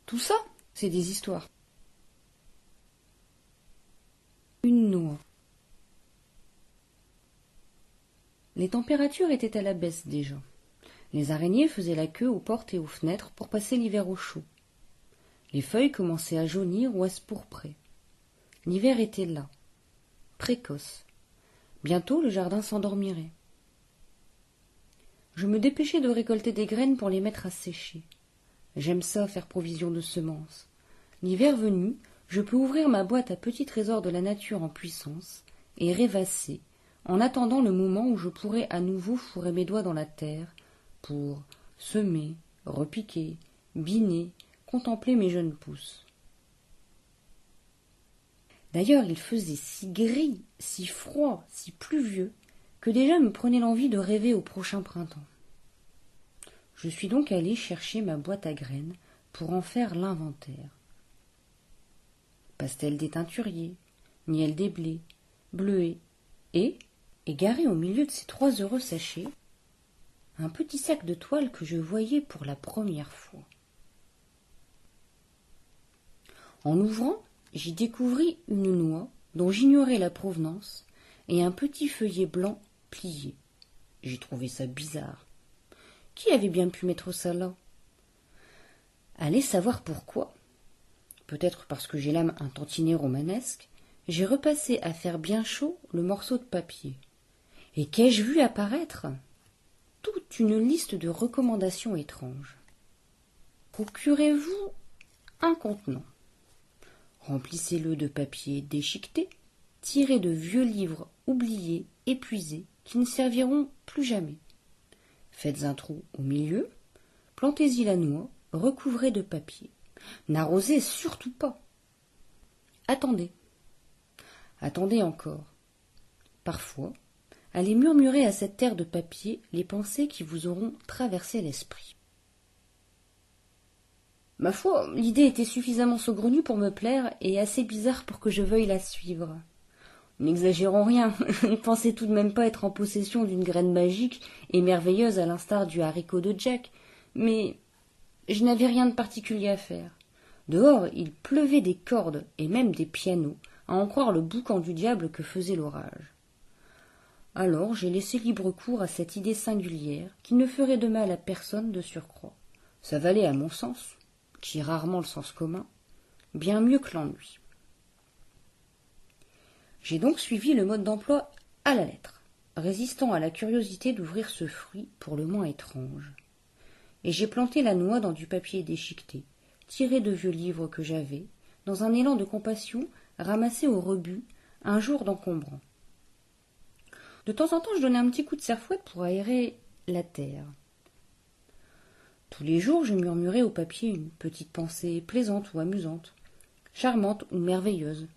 Tout ça, c'est des histoires. Une noix. Les températures étaient à la baisse déjà. Les araignées faisaient la queue aux portes et aux fenêtres pour passer l'hiver au chaud. Les feuilles commençaient à jaunir ou à se pourprer. L'hiver était là, précoce. Bientôt le jardin s'endormirait. Je me dépêchais de récolter des graines pour les mettre à sécher. J'aime ça, faire provision de semences. L'hiver venu, je peux ouvrir ma boîte à petits trésors de la nature en puissance et rêvasser, en attendant le moment où je pourrai à nouveau fourrer mes doigts dans la terre pour semer, repiquer, biner, contempler mes jeunes pousses. D'ailleurs, il faisait si gris, si froid, si pluvieux, que déjà me prenait l'envie de rêver au prochain printemps. Je suis donc allé chercher ma boîte à graines pour en faire l'inventaire. Pastel des teinturiers, miel des blés, bleuets, et, égaré au milieu de ces 3 heureux sachets, un petit sac de toile que je voyais pour la première fois. En ouvrant, j'y découvris une noix dont j'ignorais la provenance et un petit feuillet blanc plié. J'ai trouvé ça bizarre. Qui avait bien pu mettre ça là? Allez savoir pourquoi. Peut-être parce que j'ai l'âme un tantinet romanesque, j'ai repassé à faire bien chaud le morceau de papier. Et qu'ai-je vu apparaître? Toute une liste de recommandations étranges. Procurez-vous un contenant. Remplissez-le de papier déchiqueté, tiré de vieux livres oubliés, épuisés, qui ne serviront plus jamais. Faites un trou au milieu, plantez-y la noix, recouvrez de papier. N'arrosez surtout pas. Attendez. Attendez encore. Parfois, allez murmurer à cette terre de papier les pensées qui vous auront traversé l'esprit. Ma foi, l'idée était suffisamment saugrenue pour me plaire et assez bizarre pour que je veuille la suivre. N'exagérons rien, je ne pensais tout de même pas être en possession d'une graine magique et merveilleuse à l'instar du haricot de Jack, mais je n'avais rien de particulier à faire. Dehors, il pleuvait des cordes et même des pianos, à en croire le boucan du diable que faisait l'orage. Alors j'ai laissé libre cours à cette idée singulière qui ne ferait de mal à personne de surcroît. Ça valait, à mon sens, qui est rarement le sens commun, bien mieux que l'ennui. J'ai donc suivi le mode d'emploi à la lettre, résistant à la curiosité d'ouvrir ce fruit pour le moins étrange. Et j'ai planté la noix dans du papier déchiqueté, tiré de vieux livres que j'avais, dans un élan de compassion, ramassé au rebut, un jour d'encombrant. De temps en temps, je donnais un petit coup de serfouette pour aérer la terre. Tous les jours, je murmurais au papier une petite pensée plaisante ou amusante, charmante ou merveilleuse.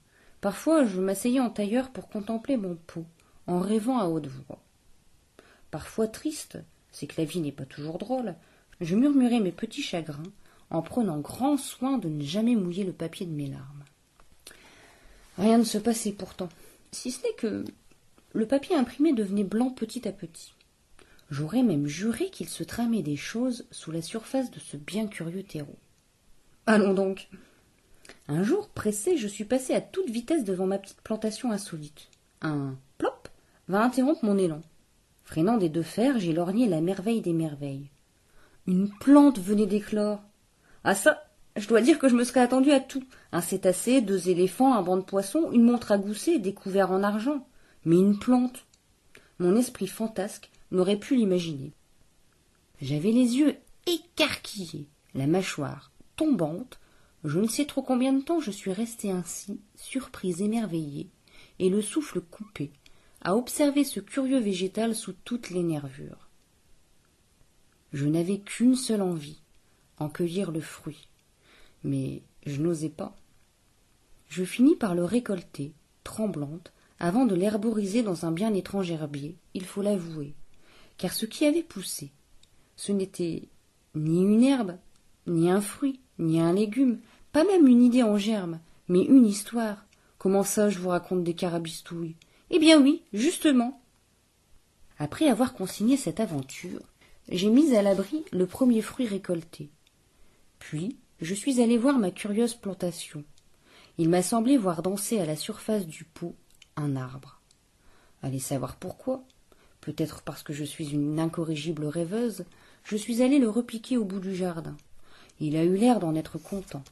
Parfois, je m'asseyais en tailleur pour contempler mon pot, en rêvant à haute voix. Parfois triste, c'est que la vie n'est pas toujours drôle, je murmurais mes petits chagrins, en prenant grand soin de ne jamais mouiller le papier de mes larmes. Rien ne se passait pourtant, si ce n'est que le papier imprimé devenait blanc petit à petit. J'aurais même juré qu'il se tramait des choses sous la surface de ce bien curieux terreau. Allons donc. Un jour, pressé, je suis passé à toute vitesse devant ma petite plantation insolite. Un plop va interrompre mon élan. Freinant des 2 fers, j'ai lorgné la merveille des merveilles. Une plante venait d'éclore. Ah ça, je dois dire que je me serais attendu à tout. Un cétacé, 2 éléphants, un banc de poissons, une montre à gousset, des couverts en argent. Mais une plante. Mon esprit fantasque n'aurait pu l'imaginer. J'avais les yeux écarquillés, la mâchoire tombante. Je ne sais trop combien de temps je suis restée ainsi, surprise, émerveillée, et le souffle coupé, à observer ce curieux végétal sous toutes les nervures. Je n'avais qu'une seule envie, en cueillir le fruit, mais je n'osais pas. Je finis par le récolter, tremblante, avant de l'herboriser dans un bien étrange herbier, il faut l'avouer, car ce qui avait poussé, ce n'était ni une herbe, ni un fruit, ni un légume, pas même une idée en germe, mais une histoire. Comment ça, je vous raconte des carabistouilles? Eh bien oui, justement. Après avoir consigné cette aventure, j'ai mis à l'abri le premier fruit récolté. Puis, je suis allé voir ma curieuse plantation. Il m'a semblé voir danser à la surface du pot un arbre. Allez savoir pourquoi. Peut-être parce que je suis une incorrigible rêveuse, je suis allé le repiquer au bout du jardin. Il a eu l'air d'en être content.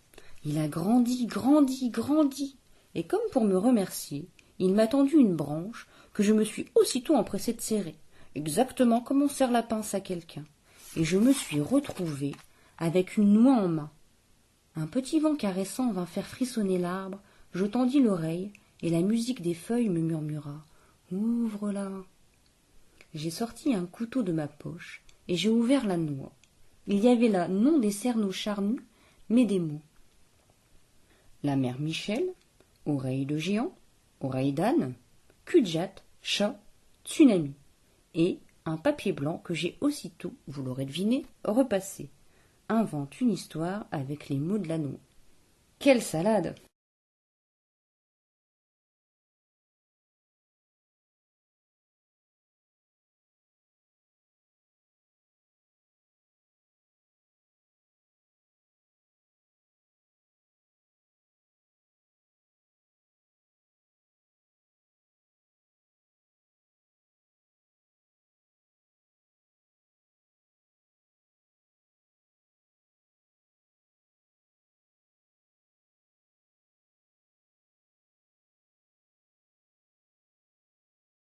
Il a grandi, grandi, grandi. Et comme pour me remercier, il m'a tendu une branche que je me suis aussitôt empressé de serrer, exactement comme on serre la pince à quelqu'un. Et je me suis retrouvée avec une noix en main. Un petit vent caressant vint faire frissonner l'arbre, je tendis l'oreille, et la musique des feuilles me murmura « Ouvre-la ». J'ai sorti un couteau de ma poche, et j'ai ouvert la noix. Il y avait là non des cerneaux charnus, mais des mots. La mère Michel, oreille de géant, oreille d'âne, cul-de-jatte, chat, tsunami, et un papier blanc que j'ai aussitôt, vous l'aurez deviné, repassé. Invente une histoire avec les mots de la noix. Quelle salade!